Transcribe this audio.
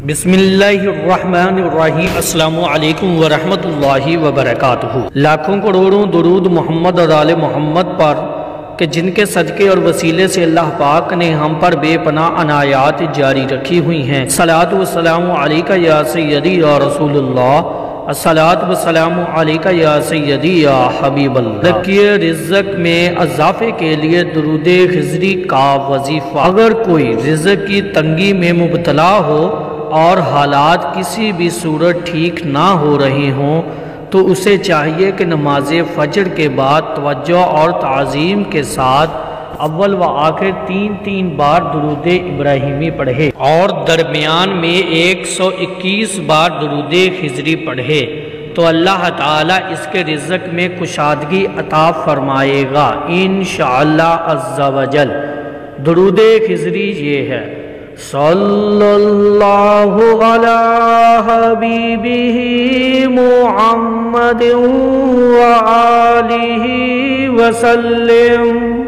بسم اللہ الرحمن الرحیم۔ السلام علیکم ورحمۃ اللہ وبرکاتہ۔ لاکھوں کروڑوں درود محمد اور آل محمد پر کہ جن کے صدقے اور وسیلے سے اللہ پاک نے ہم پر بے پناہ عنایات جاری رکھی ہوئی ہیں۔ صلاۃ و سلام علیکہ یا سیدی یا رسول اللہ، الصلاۃ والسلام علیکہ یا سیدی یا حبیب اللہ۔ رکیے رزق میں اضافے کے لیے درود خضری کا وظیفہ۔ اگر کوئی رزق کی تنگی میں مبتلا ہو اور حالات کسی بھی صورت ٹھیک نہ ہو رہے ہوں تو اسے چاہیے کہ نماز فجر کے بعد توجہ اور تعظیم کے ساتھ اول و آخر تین بار درود ابراہیمی پڑھے اور درمیان میں 121 بار درود خضری پڑھے تو اللہ تعالیٰ اس کے رزق میں کشادگی عطا فرمائے گا انشاءاللہ عز و جل۔ درود خضری یہ ہے: صلی اللہ علی حبیبہ محمد وآلہ وسلم۔